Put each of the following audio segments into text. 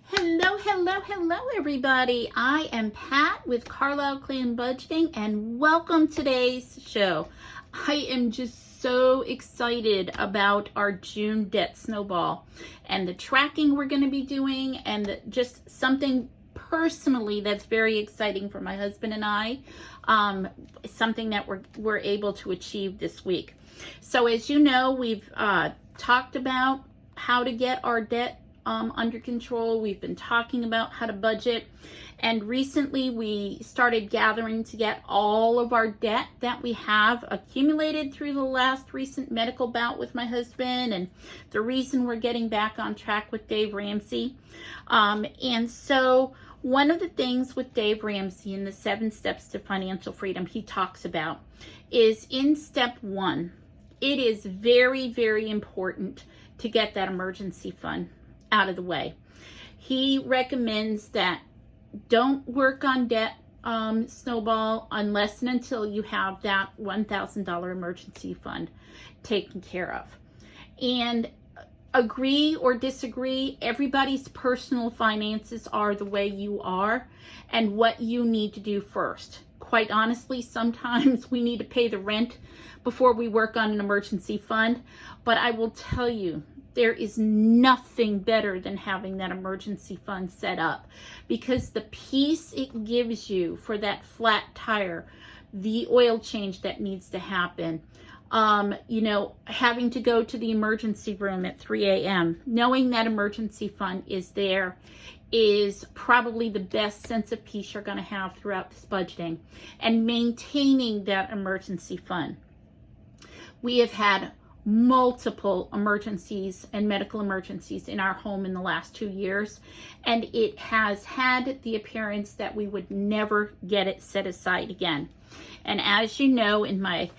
Hello, everybody. I am Pat with Carlisle Clan Budgeting, and welcome to today's show. I am just so excited about our June debt snowball and the tracking we're going to be doing, and just something personally that's very exciting for my husband and I, something that we're able to achieve this week. So as you know, we've talked about how to get our debt under control. We've been talking about how to budget, and recently we started gathering to get all of our debt that we have accumulated through the last recent medical bout with my husband, and the reason we're getting back on track with Dave Ramsey. And so one of the things with Dave Ramsey in the 7 steps to financial freedom he talks about is in step 1, it is very, very important to get that emergency fund out of the way. He recommends that don't work on debt snowball unless and until you have that $1,000 emergency fund taken care of. And agree or disagree, everybody's personal finances are the way you are and what you need to do first. Quite honestly, sometimes we need to pay the rent before we work on an emergency fund, but I will tell you, there is nothing better than having that emergency fund set up, because the peace it gives you for that flat tire, the oil change that needs to happen, having to go to the emergency room at 3 a.m., knowing that emergency fund is there is probably the best sense of peace you're going to have throughout this budgeting, and maintaining that emergency fund. We have had multiple emergencies and medical emergencies in our home in the last 2 years, and it has had the appearance that we would never get it set aside again. And as you know, in my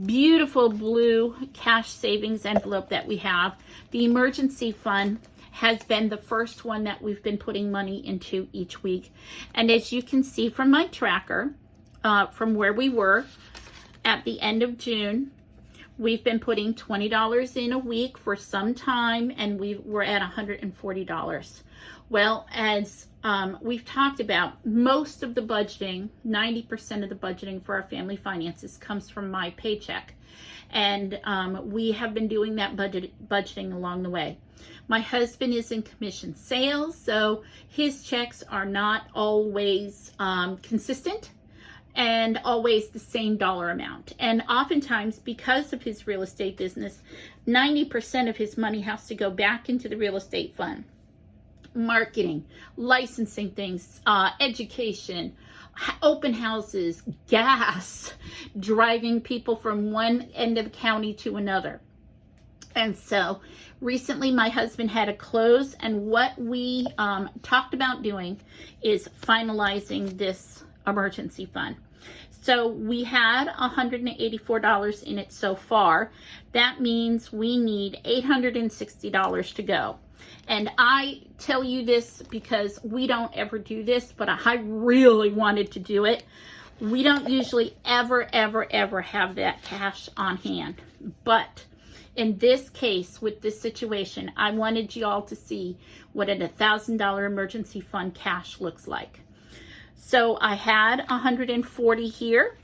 beautiful blue cash savings envelope that we have, the emergency fund has been the first one that we've been putting money into each week. And as you can see from my tracker, from where we were at the end of June, we've been putting $20 in a week for some time, and we're at $140. Well, as we've talked about, most of the budgeting, 90% of the budgeting for our family finances comes from my paycheck. And we have been doing that budgeting along the way. My husband is in commission sales, so his checks are not always consistent and always the same dollar amount. And oftentimes, because of his real estate business, 90% of his money has to go back into the real estate fund. Marketing, licensing things, education, open houses, gas, driving people from one end of the county to another. And so recently my husband had a close, and what we talked about doing is finalizing this emergency fund. So we had $184 in it so far. That means we need $860 to go. And I tell you this because we don't ever do this, but I really wanted to do it. We don't usually ever have that cash on hand. But in this case, with this situation, I wanted you all to see what a $1,000 emergency fund cash looks like. So I had 140 here.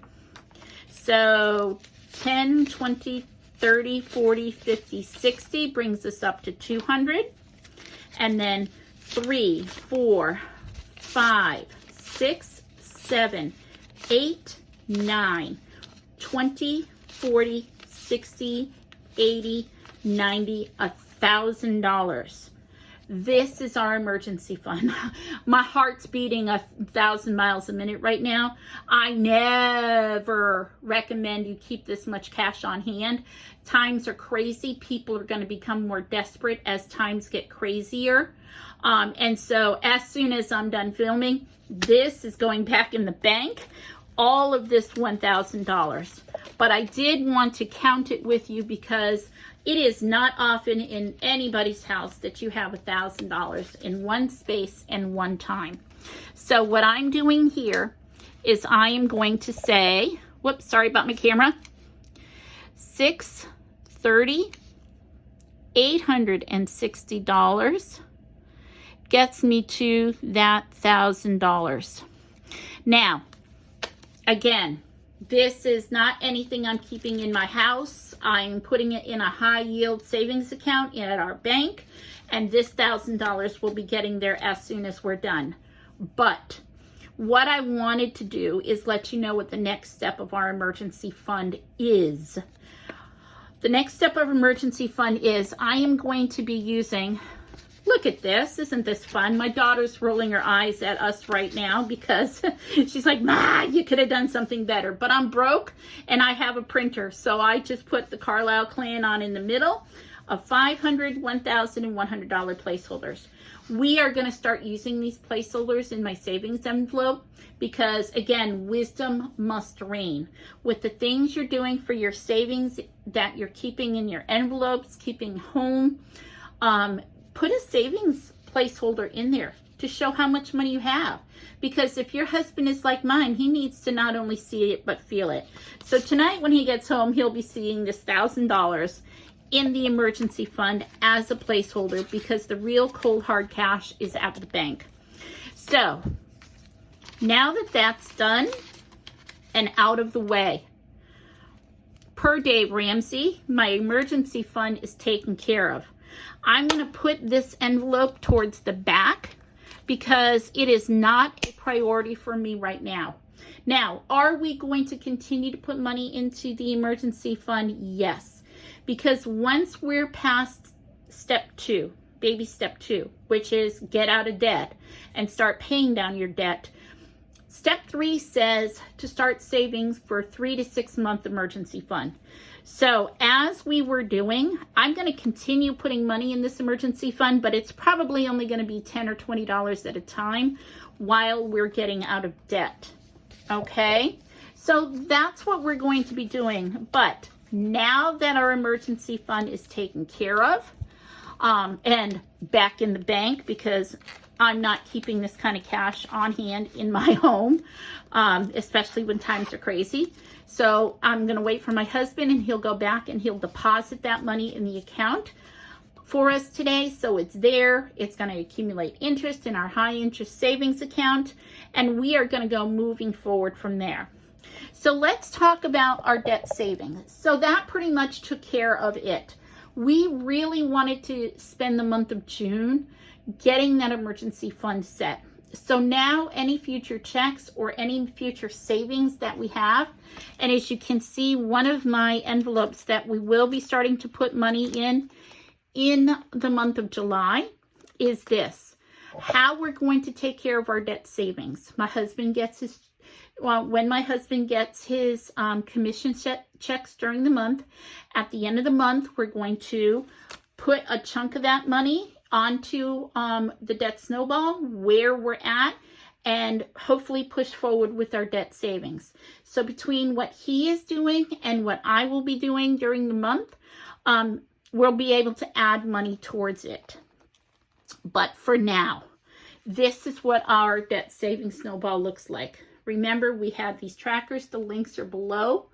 So 10, 20, 30, 40, 50, 60 brings us up to 200. And then 3, 4, 5, 6, 7, 8, 9, 20, 40, 60, 80, 90, $1,000. This is our emergency fund. My heart's beating 1,000 miles a minute right now. I never recommend you keep this much cash on hand. Times are crazy. People are going to become more desperate as times get crazier. And so as soon as I'm done filming, this is going back in the bank. All of this $1,000. But I did want to count it with you because it is not often in anybody's house that you have $1,000 in one space and one time. So what I'm doing here is I am going to say, whoops, sorry about my camera, 630, $860, gets me to that $1,000. Now, again, this is not anything I'm keeping in my house. I'm putting it in a high yield savings account at our bank, and this $1,000 will be getting there as soon as we're done. But what I wanted to do is let you know what the next step of our emergency fund is. The next step of emergency fund is I am going to be using, look at this, isn't this fun? My daughter's rolling her eyes at us right now because she's like, Ma, you could have done something better. But I'm broke and I have a printer. So I just put the Carlisle Clan on in the middle of $500, $1,000, and $100 placeholders. We are going to start using these placeholders in my savings envelope because, again, wisdom must reign. With the things you're doing for your savings that you're keeping in your envelopes, keeping home, put a savings placeholder in there to show how much money you have. Because if your husband is like mine, he needs to not only see it, but feel it. So tonight when he gets home, he'll be seeing this $1,000 in the emergency fund as a placeholder because the real cold hard cash is at the bank. So now that that's done and out of the way, per Dave Ramsey, my emergency fund is taken care of. I'm going to put this envelope towards the back because it is not a priority for me right now. Now, are we going to continue to put money into the emergency fund? Yes. Because once we're past step 2, baby step 2, which is get out of debt and start paying down your debt, step 3 says to start savings for 3 to 6 month emergency fund. So as we were doing, I'm going to continue putting money in this emergency fund, but it's probably only going to be $10 or $20 at a time while we're getting out of debt. Okay, so that's what we're going to be doing. But now that our emergency fund is taken care of and back in the bank, because I'm not keeping this kind of cash on hand in my home, especially when times are crazy. So I'm going to wait for my husband and he'll go back and he'll deposit that money in the account for us today. So it's there. It's going to accumulate interest in our high interest savings account. And we are going to go moving forward from there. So let's talk about our debt savings. So that pretty much took care of it. We really wanted to spend the month of June getting that emergency fund set. So now any future checks or any future savings that we have, and as you can see, one of my envelopes that we will be starting to put money in the month of July is this. How we're going to take care of our debt savings. My husband gets his when my husband gets his commission checks during the month, at the end of the month, we're going to put a chunk of that money onto the debt snowball where we're at and hopefully push forward with our debt savings. So between what he is doing and what I will be doing during the month, we'll be able to add money towards it. But for now, this is what our debt savings snowball looks like. Remember, we have these trackers. The links are below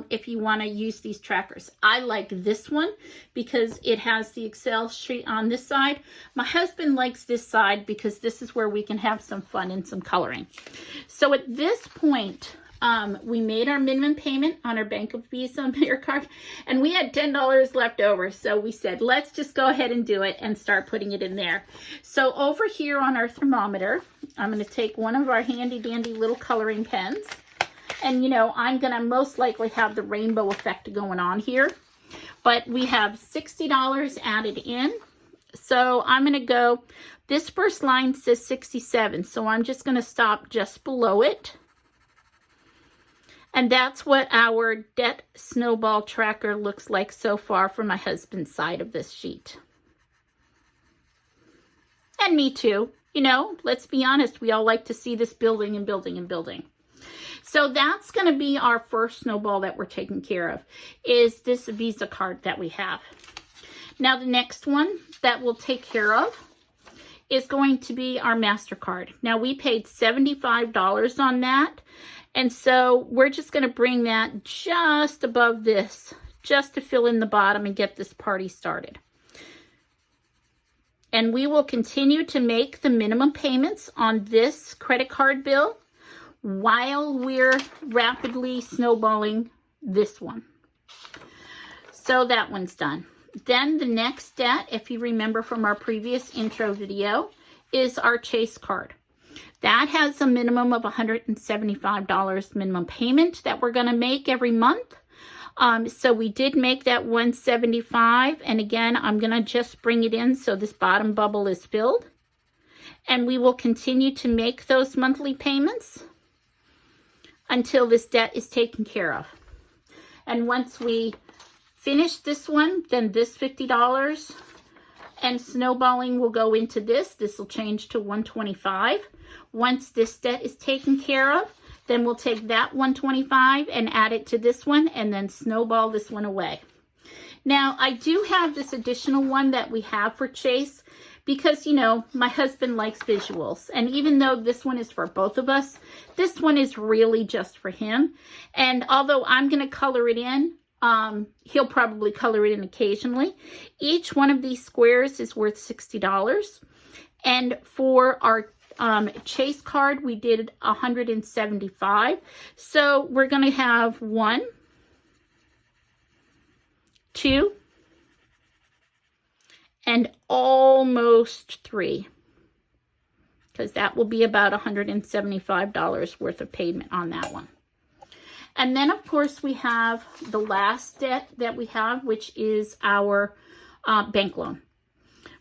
if you want to use these trackers. I like this one because it has the Excel sheet on this side. My husband likes this side because this is where we can have some fun and some coloring. So at this point, we made our minimum payment on our Bank of Visa and Mayor card, and we had $10 left over. So we said, let's just go ahead and do it and start putting it in there. So over here on our thermometer, I'm going to take one of our handy dandy little coloring pens. And, you know, I'm going to most likely have the rainbow effect going on here. But we have $60 added in. So I'm going to go, this first line says 67. So I'm just going to stop just below it. And that's what our debt snowball tracker looks like so far from my husband's side of this sheet. And me too. You know, let's be honest, we all like to see this building and building and building. So that's going to be our first snowball that we're taking care of, is this Visa card that we have. Now the next one that we'll take care of is going to be our MasterCard. Now we paid $75 on that. And so we're just going to bring that just above this, just to fill in the bottom and get this party started. And we will continue to make the minimum payments on this credit card bill while we're rapidly snowballing this one. So that one's done. Then the next debt, if you remember from our previous intro video, is our Chase card. That has a minimum of $175 minimum payment that we're going to make every month. So we did make that $175, and again, I'm going to just bring it in so this bottom bubble is filled. And we will continue to make those monthly payments until this debt is taken care of. And once we finish this one, then this $50 and snowballing will go into this. This will change to $125. Once this debt is taken care of, then we'll take that $125 and add it to this one and then snowball this one away. Now, I do have this additional one that we have for Chase because, you know, my husband likes visuals. And even though this one is for both of us, this one is really just for him. And although I'm going to color it in, he'll probably color it in occasionally. Each one of these squares is worth $60. And for our Chase card, we did $175. So we're going to have 1, 2, and almost 3, because that will be about $175 worth of payment on that one. And then, of course, we have the last debt that we have, which is our bank loan.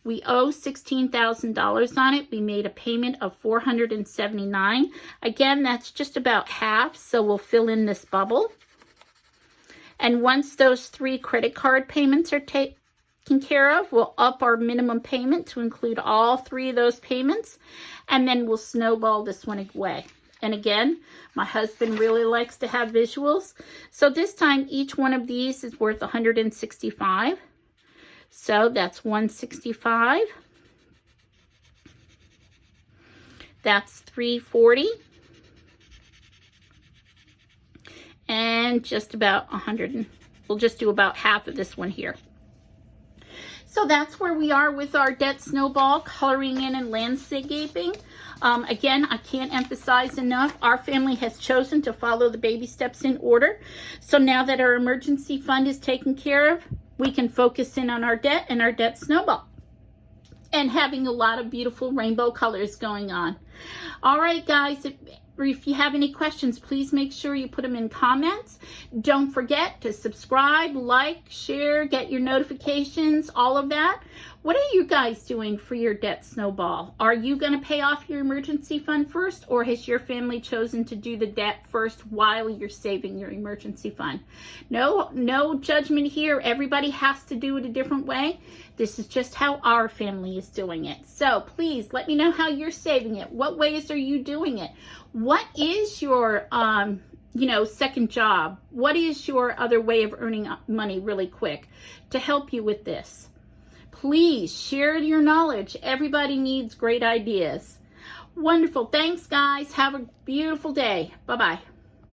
We owe $16,000 on it. We made a payment of $479. Again, that's just about half, so we'll fill in this bubble. And once those 3 credit card payments are taken care of, we'll up our minimum payment to include all 3 of those payments, and then we'll snowball this one away. And again, my husband really likes to have visuals. So this time, each one of these is worth $165. So that's $165. That's $340. And just about $100. We'll just do about half of this one here. So that's where we are with our debt snowball, coloring in and landscaping. Again, I can't emphasize enough, our family has chosen to follow the baby steps in order. So now that our emergency fund is taken care of, we can focus in on our debt and our debt snowball. And having a lot of beautiful rainbow colors going on. All right, guys, if you have any questions, please make sure you put them in comments. Don't forget to subscribe, like, share, get your notifications, all of that. What are you guys doing for your debt snowball? Are you going to pay off your emergency fund first, or has your family chosen to do the debt first while you're saving your emergency fund? No judgment here. Everybody has to do it a different way. This is just how our family is doing it. So please let me know how you're saving it. What ways are you doing it? What is your second job? What is your other way of earning money really quick to help you with this? Please share your knowledge. Everybody needs great ideas. Wonderful. Thanks, guys. Have a beautiful day. Bye-bye.